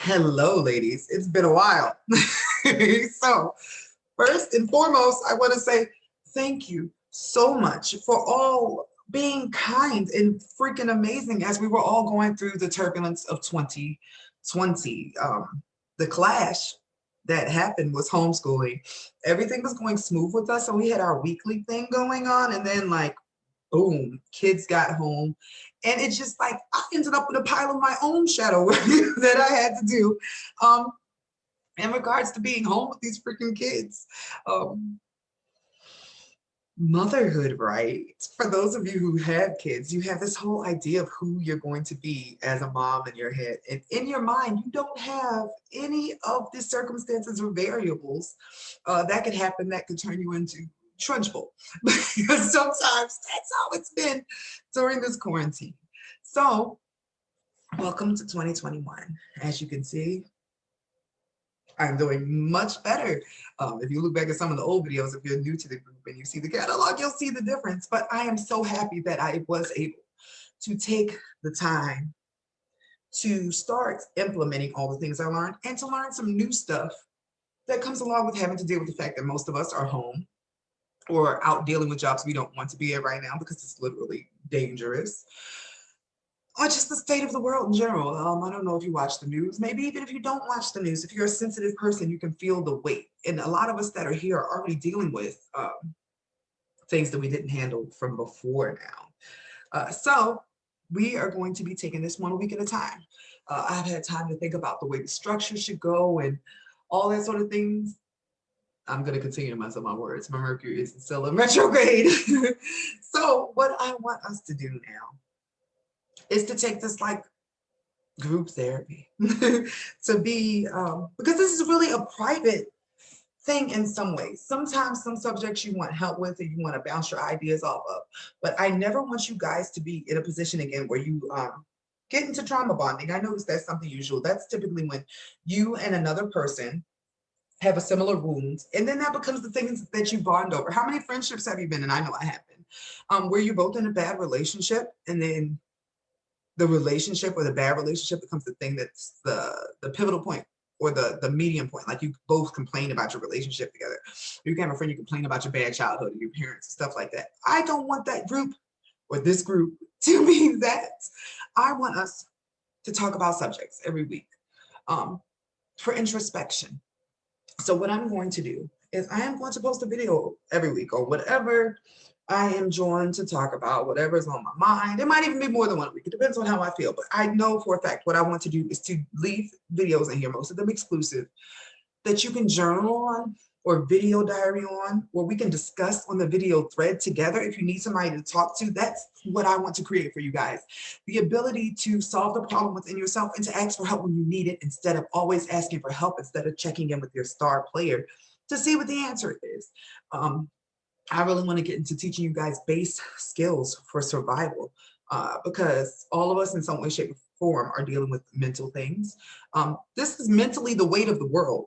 Hello, ladies. It's been a while. So, first and foremost, I want to say thank you so much for all being kind and freaking amazing as we were all going through the turbulence of 2020. The clash that happened was homeschooling. Everything was going smooth with us, so we had our weekly thing going on, and then like boom, kids got home. And it's just like I ended up with a pile of my own shadow work that I had to do um, in regards to being home with these freaking kids. Um, Motherhood, right? For those of you who have kids, you have this whole idea of who you're going to be as a mom in your head. And in your mind, you don't have any of the circumstances or variables that could happen that could turn you into trunchbull. Because sometimes that's how it's been during this quarantine. So, welcome to 2021. As you can see, I'm doing much better. If you look back at some of the old videos, if you're new to the group and you see the catalog, you'll see the difference. But I am so happy that I was able to take the time to start implementing all the things I learned and to learn some new stuff that comes along with having to deal with the fact that most of us are home or out dealing with jobs we don't want to be at right now because it's literally dangerous. Or just the state of the world in general. I don't know if you watch the news. Maybe even if you don't watch the news, if you're a sensitive person, you can feel the weight. And a lot of us that are here are already dealing with things that we didn't handle from before now. So we are going to be taking this one week at a time. I've had time to think about the way the structure should go and all that sort of things. I'm going to continue to mess up my words. My Mercury is still in retrograde. So what I want us to do now is to take this like group therapy to be because this is really a private thing in some ways. Sometimes some subjects you want help with and you want to bounce your ideas off of, but I never want you guys to be in a position again where you get into trauma bonding. I notice that's something usual. That's typically when you and another person have a similar wound, and then that becomes the things that you bond over. How many friendships have you been in? I know I have been, where you're both in a bad relationship, and then the relationship or the bad relationship becomes the thing that's the pivotal point or the medium point. Like you both complain about your relationship together. You can have a friend, you complain about your bad childhood and your parents and stuff like that. I don't want that group or this group to be that. I want us to talk about subjects every week for introspection. So what I'm going to do is I am going to post a video every week or whatever I am drawn to talk about, whatever is on my mind. It might even be more than one week. It depends on how I feel. But I know for a fact what I want to do is to leave videos in here, most of them exclusive, that you can journal on or video diary on, or we can discuss on the video thread together. If you need somebody to talk to, that's what I want to create for you guys. The ability to solve the problem within yourself and to ask for help when you need it instead of always asking for help, instead of checking in with your star player to see what the answer is. I really want to get into teaching you guys base skills for survival because all of us in some way, shape, or form are dealing with mental things. This is mentally the weight of the world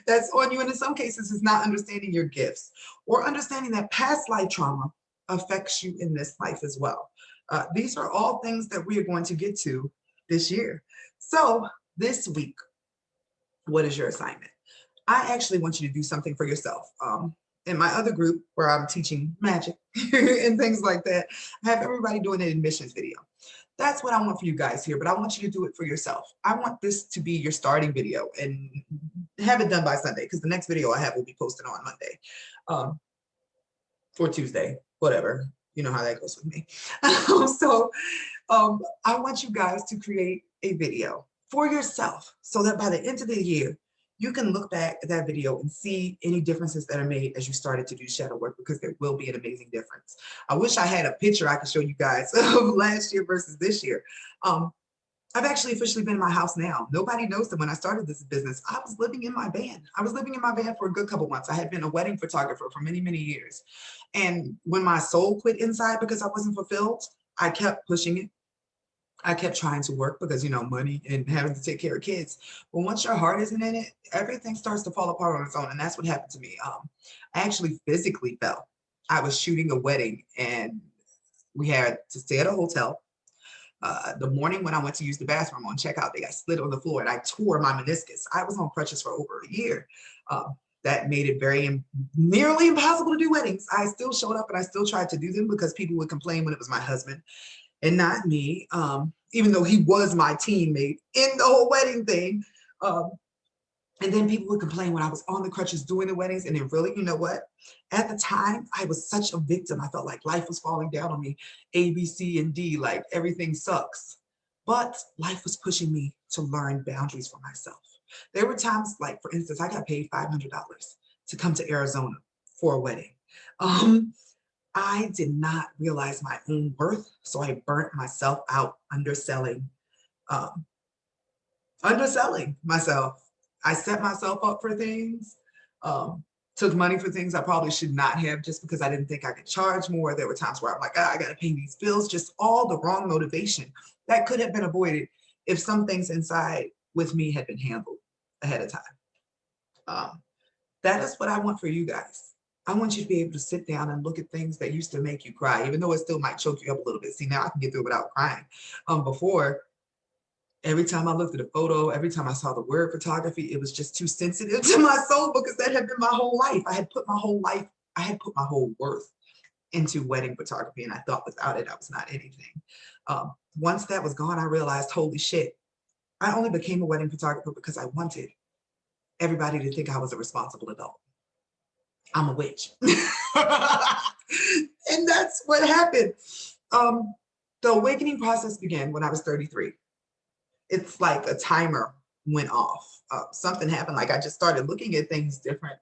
that's on you. And in some cases, it's not understanding your gifts or understanding that past life trauma affects you in this life as well. These are all things that we are going to get to this year. So this week, what is your assignment? I actually want you to do something for yourself. In my other group where I'm teaching magic and things like that, I have everybody doing an admissions video. That's what I want for you guys here, but I want you to do it for yourself. I want this to be your starting video and have it done by Sunday because the next video I have will be posted on Monday or Tuesday, whatever. You know how that goes with me. So I want you guys to create a video for yourself so that by the end of the year, you can look back at that video and see any differences that are made as you started to do shadow work, because there will be an amazing difference. I wish I had a picture I could show you guys of last year versus this year. I've actually officially been in my house now. Nobody knows that when I started this business, I was living in my van. I was living in my van for a good couple months. I had been a wedding photographer for many, many years. And when my soul quit inside because I wasn't fulfilled, I kept pushing it. I kept trying to work because, you know, money and having to take care of kids. But once your heart isn't in it, everything starts to fall apart on its own. And that's what happened to me. I actually physically fell. I was shooting a wedding and we had to stay at a hotel. The morning when I went to use the bathroom on checkout, they got slid on the floor and I tore my meniscus. I was on crutches for over a year. That made it very nearly impossible to do weddings. I still showed up and I still tried to do them because people would complain when it was my husband and not me, even though he was my teammate in the whole wedding thing. Um, and then people would complain when I was on the crutches doing the weddings. And then really, you know what? At the time, I was such a victim. I felt like life was falling down on me. A, B, C, and D, like everything sucks. But life was pushing me to learn boundaries for myself. There were times, like for instance, I got paid $500 to come to Arizona for a wedding. Um, I did not realize my own worth, so I burnt myself out um, underselling myself. I set myself up for things, took money for things I probably should not have just because I didn't think I could charge more. There were times where I'm like, I got to pay these bills, just all the wrong motivation that could have been avoided if some things inside with me had been handled ahead of time. Um, that is what I want for you guys. I want you to be able to sit down and look at things that used to make you cry, even though it still might choke you up a little bit. See, now I can get through it without crying. Before, every time I looked at a photo, every time I saw the word photography, it was just too sensitive to my soul because that had been my whole life. I had put my whole life, I had put my whole worth into wedding photography, and I thought without it, I was not anything. Once that was gone, I realized, holy shit, I only became a wedding photographer because I wanted everybody to think I was a responsible adult. I'm a witch. And that's what happened. Um, the awakening process began when I was 33. It's like a timer went off. Something happened. Like I just started looking at things different,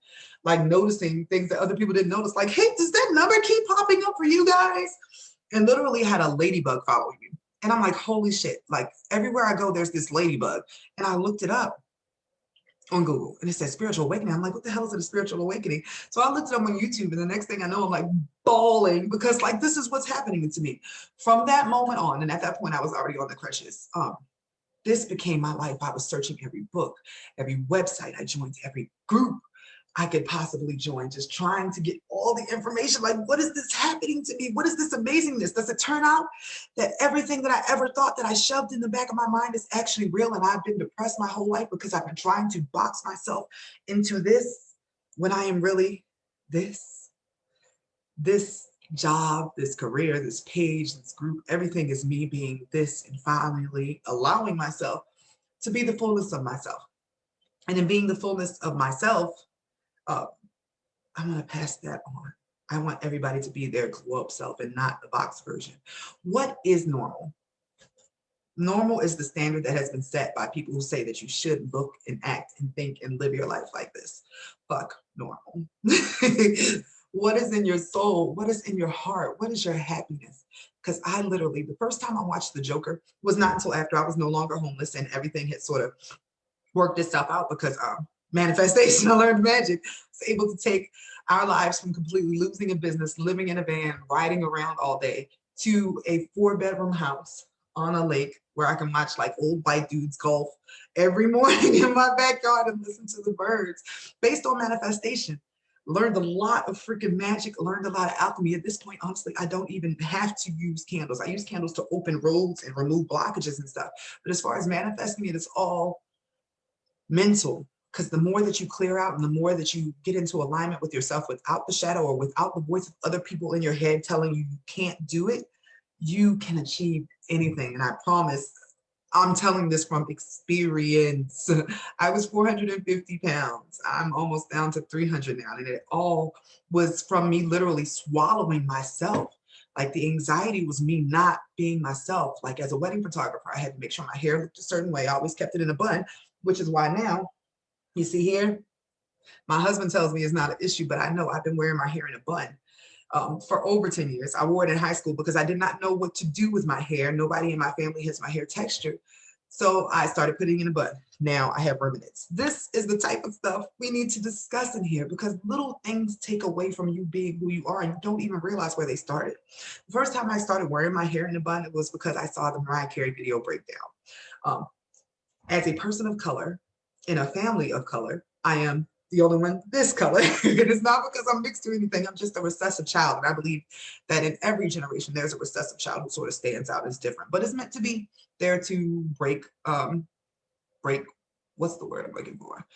like noticing things that other people didn't notice. Like, hey, does that number keep popping up for you guys? And literally had a ladybug following me. And I'm like, holy shit. Like everywhere I go, there's this ladybug. And I looked it up on Google and it said spiritual awakening. I'm like, what the hell is it, a spiritual awakening? So I looked it up on YouTube and the next thing I know, I'm like bawling because like, this is what's happening to me. From that moment on, and at that point I was already on the crutches. This became my life. I was searching every book, every website. I joined every group I could possibly join, just trying to get all the information. Like, what is this happening to me? What is this amazingness? Does it turn out that everything that I ever thought that I shoved in the back of my mind is actually real? And I've been depressed my whole life because I've been trying to box myself into this when I am really this, this job, this career, this page, this group, everything is me being this and finally allowing myself to be the fullness of myself. And in being the fullness of myself, uh, I'm going to pass that on. I want everybody to be their glow up self and not the box version. What is normal? Normal is the standard that has been set by people who say that you should look and act and think and live your life like this. Fuck normal. What is in your soul? What is in your heart? What is your happiness? Because I literally, the first time I watched The Joker was not until after I was no longer homeless and everything had sort of worked itself out because manifestation, I learned magic. I was able to take our lives from completely losing a business, living in a van, riding around all day, to a 4-bedroom house on a lake where I can watch like old white dudes golf every morning in my backyard and listen to the birds based on manifestation. Learned a lot of freaking magic, learned a lot of alchemy. At this point, honestly, I don't even have to use candles. I use candles to open roads and remove blockages and stuff. But as far as manifesting it, it's all mental, because the more that you clear out and the more that you get into alignment with yourself without the shadow or without the voice of other people in your head telling you you can't do it, you can achieve anything. And I promise, I'm telling this from experience. I was 450 pounds. I'm almost down to 300 now. And it all was from me literally swallowing myself. Like the anxiety was me not being myself. Like as a wedding photographer, I had to make sure my hair looked a certain way. I always kept it in a bun, which is why now, you see here, my husband tells me it's not an issue, but I know I've been wearing my hair in a bun for over 10 years. I wore it in high school because I did not know what to do with my hair. Nobody in my family has my hair textured. So I started putting it in a bun. Now I have remnants. This is the type of stuff we need to discuss in here because little things take away from you being who you are and you don't even realize where they started. The first time I started wearing my hair in a bun, it was because I saw the Mariah Carey video breakdown. As a person of color, in a family of color, I am the only one this color. And it's not because I'm mixed or anything. I'm just a recessive child. And I believe that in every generation, there's a recessive child who sort of stands out as different, but it's meant to be there to break, what's the word I'm looking for?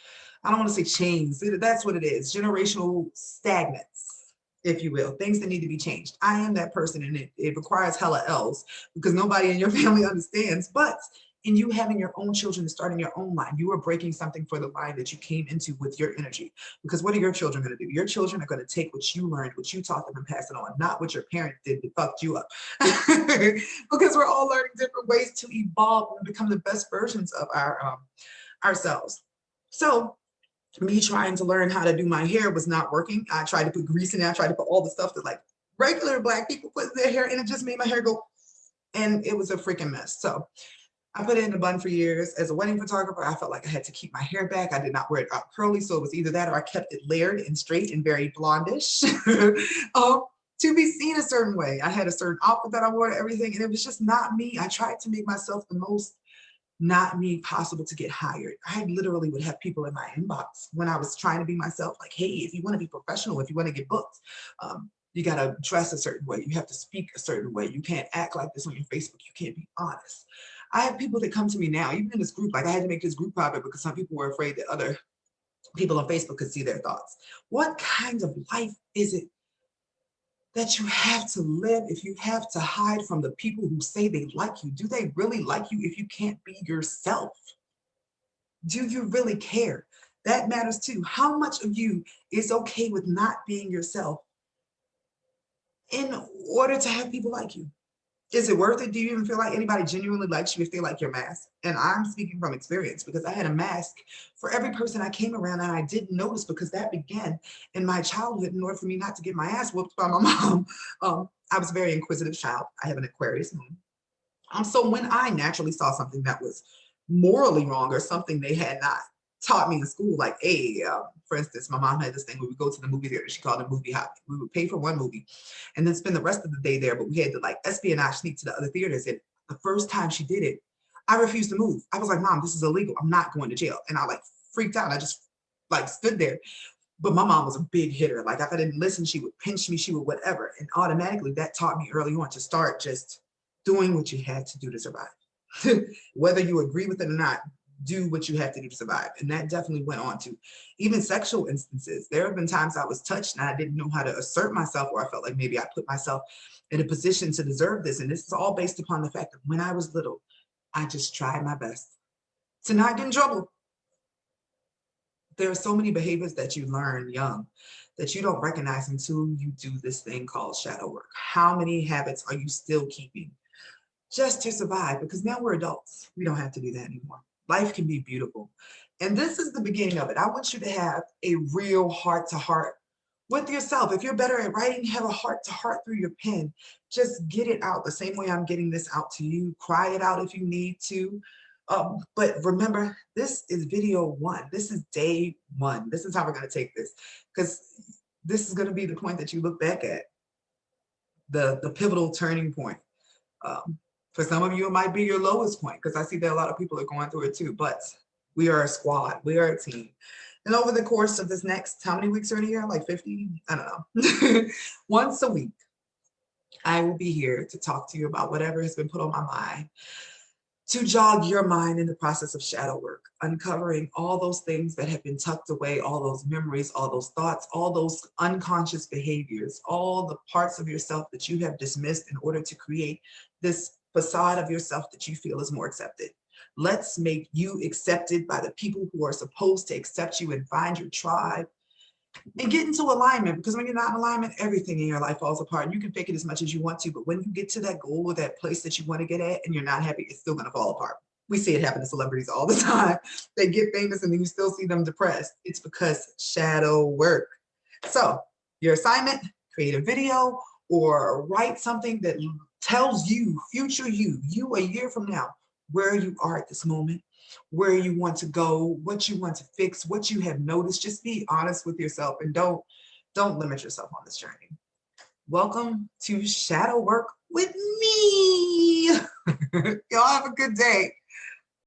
I don't want to say chains. That's what it is. Generational stagnance, if you will, things that need to be changed. I am that person, and it requires hella L's because nobody in your family understands. But in you having your own children and starting your own line, you are breaking something for the line that you came into with your energy. Because what are your children going to do? Your children are going to take what you learned, what you taught them, and pass it on, not what your parent did that fucked you up. Because we're all learning different ways to evolve and become the best versions of ourselves. So me trying to learn how to do my hair was not working. I tried to put grease in it. I tried to put all the stuff that like regular Black people put in their hair, and it just made my hair go, and it was a freaking mess. So I put it in a bun for years. As a wedding photographer, I felt like I had to keep my hair back. I did not wear it out curly, so it was either that or I kept it layered and straight and very blondish to be seen a certain way. I had a certain outfit that I wore to everything, and it was just not me. I tried to make myself the most not me possible to get hired. I literally would have people in my inbox when I was trying to be myself, like, hey, if you want to be professional, if you want to get booked, you got to dress a certain way. You have to speak a certain way. You can't act like this on your Facebook. You can't be honest. I have people that come to me now, even in this group, like I had to make this group private because some people were afraid that other people on Facebook could see their thoughts. What kind of life is it that you have to live if you have to hide from the people who say they like you? Do they really like you if you can't be yourself? Do you really care? That matters too. How much of you is okay with not being yourself in order to have people like you? Is it worth it? Do you even feel like anybody genuinely likes you if they like your mask? And I'm speaking from experience because I had a mask for every person I came around, and I didn't notice because that began in my childhood. In order for me not to get my ass whooped by my mom, I was a very inquisitive child. I have an Aquarius moon. So when I naturally saw something that was morally wrong or something they had not taught me in school, like, hey, for instance, my mom had this thing where we go to the movie theater. She called it movie hopping. We would pay for one movie and then spend the rest of the day there, but we had to like espionage sneak to the other theaters. And the first time she did it, I refused to move. I was like, Mom, this is illegal. I'm not going to jail. And I like freaked out. I just like stood there. But my mom was a big hitter. Like if I didn't listen, she would pinch me, she would whatever. And automatically that taught me early on to start just doing what you had to do to survive. Whether you agree with it or not, do what you have to do to survive. And that definitely went on to even sexual instances. There have been times I was touched and I didn't know how to assert myself, or I felt like maybe I put myself in a position to deserve this. And this is all based upon the fact that when I was little, I just tried my best to not get in trouble. There are so many behaviors that you learn young that you don't recognize until you do this thing called shadow work. How many habits are you still keeping just to survive? Because now we're adults. We don't have to do that anymore. Life can be beautiful. And this is the beginning of it. I want you to have a real heart to heart with yourself. If you're better at writing, have a heart to heart through your pen. Just get it out the same way I'm getting this out to you. Cry it out if you need to. But remember, this is video one. This is day one. This is how we're going to take this, because this is going to be the point that you look back at, the pivotal turning point. For some of you, it might be your lowest point, because I see that a lot of people are going through it too, but we are a squad. We are a team. And over the course of this next, how many weeks are in a year? Like 50? I don't know. Once a week, I will be here to talk to you about whatever has been put on my mind, to jog your mind in the process of shadow work, uncovering all those things that have been tucked away, all those memories, all those thoughts, all those unconscious behaviors, all the parts of yourself that you have dismissed in order to create this facade of yourself that you feel is more accepted. Let's make you accepted by the people who are supposed to accept you, and find your tribe and get into alignment, because when you're not in alignment, everything in your life falls apart. And you can fake it as much as you want to, but when you get to that goal or that place that you want to get at and you're not happy, it's still going to fall apart. We see it happen to celebrities all the time. They get famous and then you still see them depressed. It's because shadow work. So your assignment, create a video or write something that tells you, future you a year from now, where you are at this moment, where you want to go, what you want to fix, what you have noticed. Just be honest with yourself and don't limit yourself on this journey. Welcome to Shadow Work with me. Y'all have a good day.